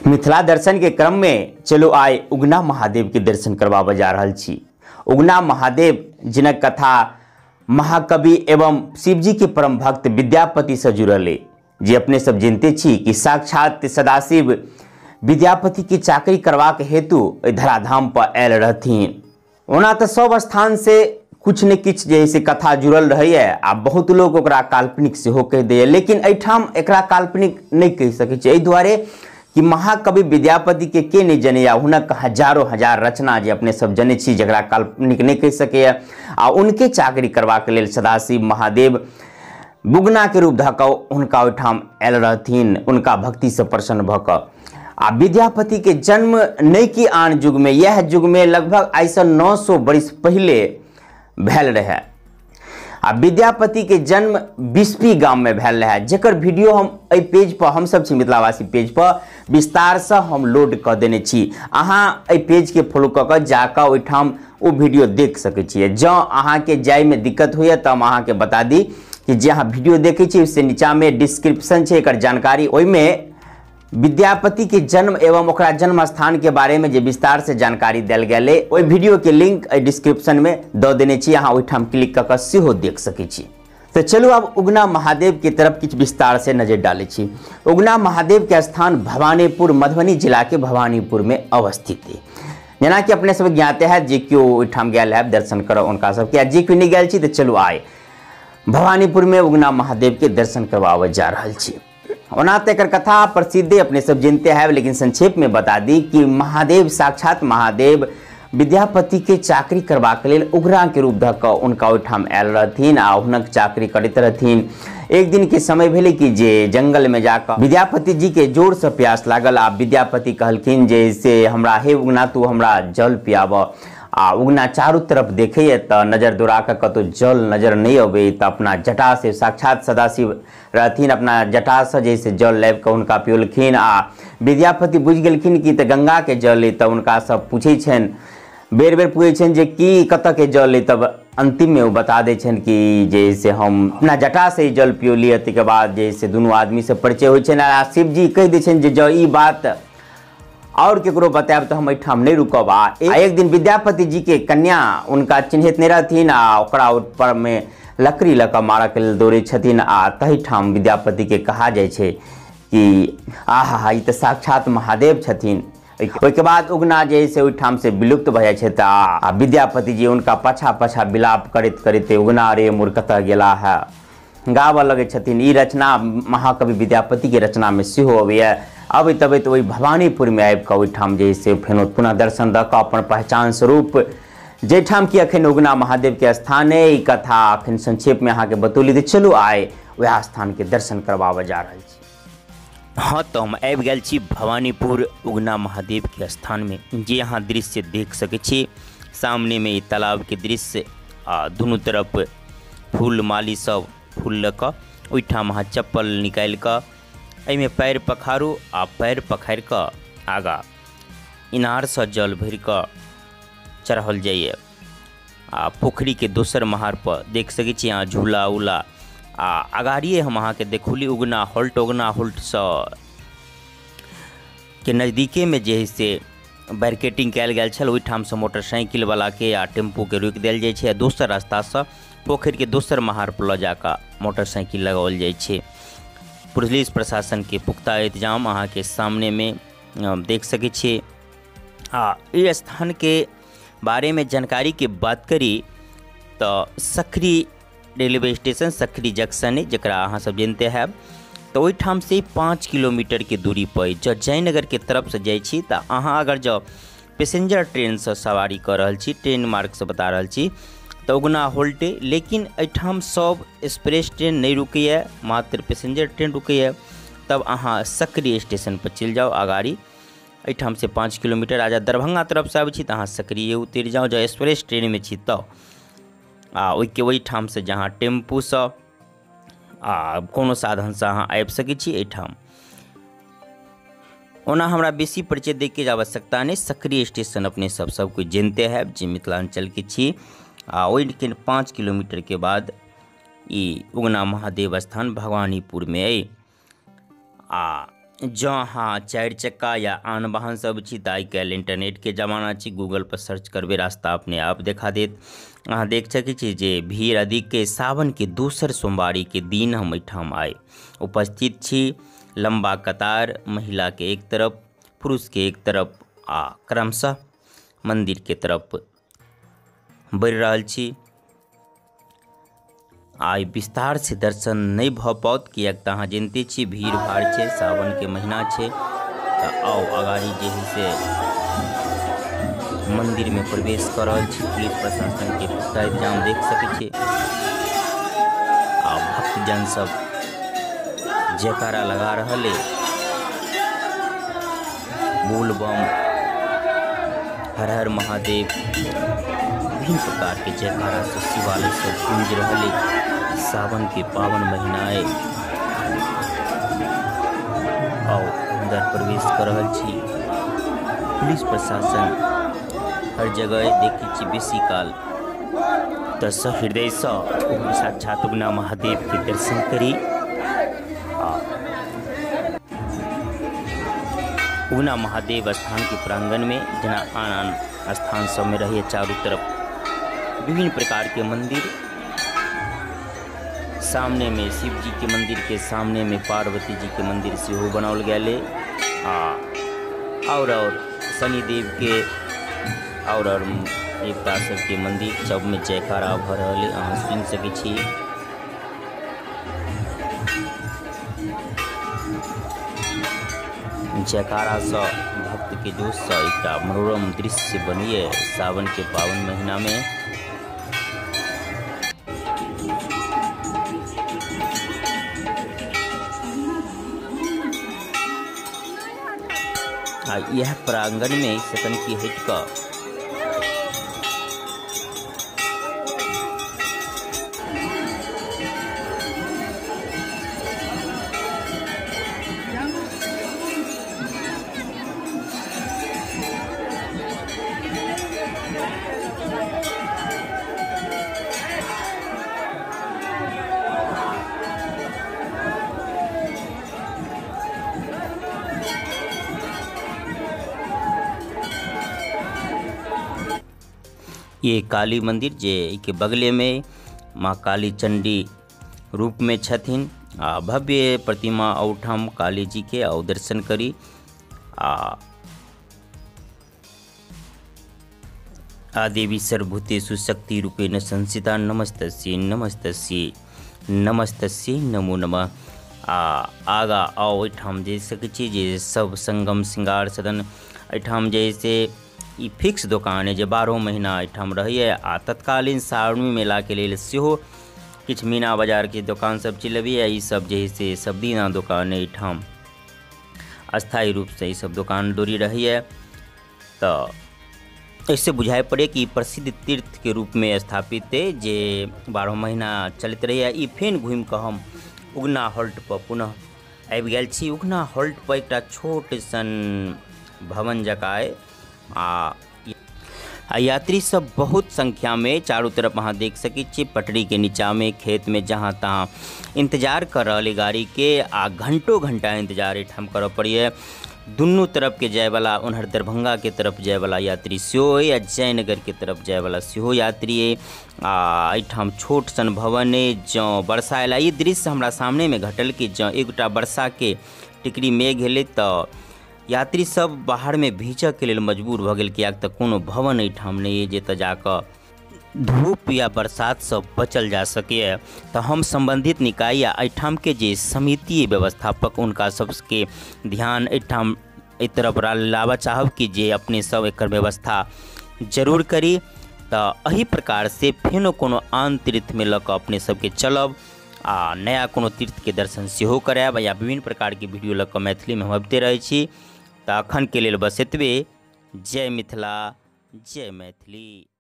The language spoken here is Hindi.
मिथिला दर्शन के क्रम में चलो आए उगना महादेव के दर्शन करवा जा रहा छी। उगना महादेव जिनक कथा महाकवि एवं शिवजी के परम भक्त विद्यापति से जुड़ल है। जे अपने सब जानते छी कि साक्षात सदाशिव विद्यापति की चाकरी करवाक हेतु धराधाम पर आयल रहथिन। ओना तो सब स्थान से कुछ न किछ जैसे कथा जुड़ल रही है। आ बहुत लोग ओकरा काल्पनिक से हो कह दे, लेकिन एठाम एकरा काल्पनिक नहीं कह सकै छै, एहि दुआरे कि महाकवि विद्यापति के नहीं जने या हुनक हजारों हजार रचना जे अपने सब जने छी जकरा काल्पनिक नहीं कह सके। आ उनके चाकरी करवाक लेल सदाशिव महादेव बुगना के रूप धऽ उनका ओहिठाम आयल रहथिन, उनका भक्ति से प्रसन्न भऽ कऽ। आ विद्यापति के जन्म नहीं कि आन युग में, यह युग में लगभग ऐसा 900 वर्ष पहले भेल रहे। आ विद्यापति के जन्म बिस्फी गाम में भेल रहे, जेकर वीडियो हम एहि पेज पर, हम सब छी मिथिलावासी पेज पर विस्तार से हम लोड कर देने छी। अहाँ एहि पेज के फॉलो कऽ कऽ जाकऽ ओहिठाम ओ वीडियो देख सकै छियै। जँ अहाँ के जाय में दिक्कत होइए तऽ हम अहाँ के बता दी कि जे अहाँ वीडियो देखै छी उससे नीचा में डिस्क्रिप्शन छै एकर जानकारी, ओहिमे विद्यापति के जन्म एवं ओकरा जन्म स्थान के बारे में जे विस्तार से जानकारी देल गेल है, ओहि वीडियो के लिंक डिस्क्रिप्शन में दऽ देने छी, अहाँ ओहिठाम क्लिक कऽ कऽ सेहो देख सकै छी। तो चलू अब उगना महादेव की तरफ किछ विस्तार से नजर डालै छी। उगना महादेव के स्थान भवानीपुर मधुबनी जिला के भवानीपुर में अवस्थित है। जेना कि अपने सब ज्ञाते है, जे केओ ओहिठाम गेल है दर्शन करऽ उनका सबके, जे केओ नहीं गेल छी तो चलू आए भवानीपुर में उगना महादेव के दर्शन करवावे जा रहल छी। ओना तो एकर कथा प्रसिद्ध अपने सब जानते हैं, लेकिन संक्षेप में बता दी कि महादेव साक्षात महादेव विद्यापति के चाकरी करबाक लेल उगरा के रूप धऽ उनका ओहिठाम आयल रहथिन आ हुनक चाकरी करैत रहथिन। एक दिन के समय भेले कि जे जंगल में जाकर विद्यापति जी के जोर से प्यास लागल। आ विद्यापति कहलखिन जे से हमरा हे उगना तू हमरा जल पियाब। आ उगना चारू तरफ देखे तो नजर दौड़ा कर कतो जल नजर नहीं अबे, तो अपना जटा से साक्षात सदाशिव रहथिन, अपना जटा से जैसे जल लाइब के उनका पियोलखिन। आ विद्यापति बुझ गेलखिन कि तो गंगा के जल है, तब उनका सब पूछे छन, बेर बेर पूछे छन जे कि कत के जल है। तब अंतिम में वो बता दे छन कि जैसे हम अपना जटा से जल पियोलिए। तक बाद जैसे दोनों आदमी से परिचय हो छन। आ शिव जी कह दे छन जे जो ई बात और केकरो बतायब तो हम एठाम नहीं रुकब। आ एक दिन विद्यापति जी के कन्या उनका चिन्हित नहीं रहथिन, आ ओकरा ऊपर में लकड़ी लऽ कऽ मारऽ के लेल दौड़े छथिन। आ तही ठाम विद्यापति के कहा जाय छे कि आहा ई तो साक्षात महादेव छथिन। ओहिके बाद उगना जे से ओहिठाम से विलुप्त भऽ जाइ छै। आ विद्यापति जी उनका पाछा पाछा विलाप करैत करैत उगना रे मोर कतऽ गेला है गावऽ लगे छथिन। ई रचना महाकवि विद्यापति के रचना में सेहो अबैया। अबैत अबैत वही भवानीपुर में आबि कऽ ओहिठाम जे से फेनो पुनः दर्शन दऽ कऽ अपन पहचान स्वरूप जेठाम कि अखन उगना महादेव के स्थान है, ई कथा अखन संक्षेप में अहाँ के बतौली। चलू आए वह स्थान के दर्शन करवावे जा रहल छी। हाँ तो हम आबि गेल छी भवानीपुर उगना महादेव के स्थान में, जे अहाँ दृश्य देख सकै छी। सामने में तालाब के दृश्य, दुनू तरफ फूल माली सब फूल लऽ कऽ ओहिठाम अहाँ चप्पल निकालि कऽ एहिमे पैर पखारू। आ पैर पखारि कऽ आगा इनार से जल भरि कऽ चढ़ल जाइए। आ पोखरी के दोसर महार पर देख सकै छी अहाँ झूला उला। आ अगाड़िए हम अहाँ के देखौली उगना होल्ट से के नज़दीके में जे है से बैरिकेटिंग कयल गेल छल। ओहिठाम से मोटरसाइकिल वाला के या टेम्पो के रोकि देल जाइ छै। दोसर रास्ता से पोखरि के दोसर महार पर लऽ जाकऽ मोटरसाइकिल लगाओल जाइ छै। पुलिस प्रशासन के पुख्ता इंतजाम अहाँ के सामने में देख सकै छियै। इस स्थान के बारे में जानकारी के बात करी तो सकरी रेलवे स्टेशन सकरी जंक्शन है, जकरा अहाँ सब जानते हैं। तो ओहिठाम से 5 किलोमीटर के दूरी पर जब जयनगर के तरफ से जाइ छी तो अहाँ अगर जो पैसेंजर ट्रेन से सवारी कर रहल छी, ट्रेन मार्ग से बता रहल छी, तो उगना होल्टे। लेकिन एहिठाम सब एक्सप्रेस ट्रेन नहीं रुकैए, मात्र पैसेंजर ट्रेन रुकैए। तब अहाँ सकरी स्टेशन पर चलि जाओ अगाड़ी। एहिठाम से 5 किलोमीटर आ जा दरभंगा तरफ से आबै छी तो अहाँ सकरिए उतरि जाओ। जो एक्सप्रेस ट्रेन में छी तो ओहिके ओहिठाम से जहाँ टेम्पू से कोनो साधन से अहाँ आबि सकै छी एहिठाम। ओना हमरा बेसी परिचय दै के आवश्यकता नहीं, सकरी स्टेशन अपने सब कोई जानते हैं जे मिथिलांचल के छी। ओहिके 5 किलोमीटर के बाद ई उगना महादेव स्थान भवानीपुर में अइ। जहाँ 4 चक्का या आन वाहन सब छी तऽ आइ काल्हि इंटरनेट के जमाना छी, गूगल पर सर्च करबे रास्ता अपने आप देखा देत। अहाँ देख सकै छी जे भीड़ अधिक के सावन के दोसर सोमवारी के दिन हम एठाम आए उपस्थित छी। लंबा कतार, महिला के एक तरफ, पुरुष के एक तरफ आ क्रमशः मंदिर के तरफ बढ़ि रहल छी। आई विस्तार से दर्शन नहीं भ पाओत, किएक तऽ अहाँ जानते छी भीड़ भाड़ छै, सावन के महीना छै। तऽ आओ अगाड़ी जे है से मंदिर में प्रवेश कर रहल छी। पुलिस प्रशासन के पुख्ता इंतजाम देख सकै छी। आ भक्तजन सब जयकारा लगा रहल है, बोल बम, हर हर महादेव, विभिन्न प्रकार के जयकारा से शिवालय से गूंज रहे। सावन के पावन महीना है, आओ अंदर प्रवेश कर रहल छी। पुलिस प्रशासन हर जगह देखी छी बेसी काल तऽ सहृदय से साक्षात उगना महादेव के दर्शन करी। उगना महादेव स्थान के प्रांगण में जना आन स्थान सब में रही चारों तरफ विभिन्न प्रकार के मंदिर, सामने में शिव जी के मंदिर के सामने में पार्वती जी के मंदिर से हो बनाओल गए और शनिदेव के और देवता सब के मंदिर सब में जयकारा भ रहा अहाँ सुन सकै छी। जयकारा से भक्त के जोश से एक मनोरम दृश्य बनिए सावन के पावन महीना में। यह प्रांगण में सकन की हिट का ये काली मंदिर जे के बगले में माँ काली चंडी रूप में छथिन। भव्य प्रतिमा औठाम काली जी के और दर्शन करी। देवी सर्वभूतेषु शक्ति रूपेण संस्थिता नमस्तस्यै नमस्तस्यै नमस्तस्यै नमो नमः। आगा आओ एठाम जे सकै छी जे सब संगम श्रृंगार सदन एठाम जैसे ई फिक्स दुकान है जे 12 महीना एठाम रहिए। तत्कालीन सावनी मेला के लिए सेहो किछ मीना बाजार के दुकान सब चलबी है। ई सब जे से सब दिना दुकान एठाम अस्थायी रूप से ई सब दुकान डोरी रही है। तो इससे बुझाई पड़े कि प्रसिद्ध तीर्थ के रूप में स्थापित है जे 12 महीना चलते रही है। ई फेन घूम कर हम उगना हॉल्ट पर पुनः आबि गेल छी। उगना हॉल्ट पर एक छोट सन भवन जकाँ है। यात्री सब बहुत संख्या में चारों तरफ अहाँ देख सकै छी। पटरी के नीचा में खेत में जहाँ तहाँ इंतजार कर रहे गाड़ी के घंटों घंटा इंतजार एठाम कर पड़िए। दुनू तरफ के जाए वाला उन्हर दरभंगा के तरफ जाए वाला यात्री सेहो है या जयनगर के तरफ जाए वाला सेहो यात्री है। एठाम छोट सन भवन है। जँ वर्षा अला ई दृश्य हमरा सामने में घटल कि जँ एकटा वर्षा के टिकरी मेघ हेले तो यात्री सब बाहर में भीजऽ के लिए मजबूर भ गेल, कियाक तऽ कोनो भवन एठाम नहीं है जे जाकर धूप या बरसात से बचल जा सके। तो हम संबंधित निकाय या एठाम के जे समिति व्यवस्थापक उनका सबके ध्यान एठाम एहि तरफ लाबऽ चाहब कि जे अपने सब एकर व्यवस्था जरूर करी। तो एही प्रकार से फेनो कोनो आन तीर्थ में लऽ कऽ अपने सबके चलब नया कोनो तीर्थ के दर्शन सेहो करायब या विभिन्न प्रकार के वीडियो लऽ कऽ मैथिली में हम अबिते रहै छी। तऽ अखन के लेल बस एतबे। जय मिथिला, जय मैथिली।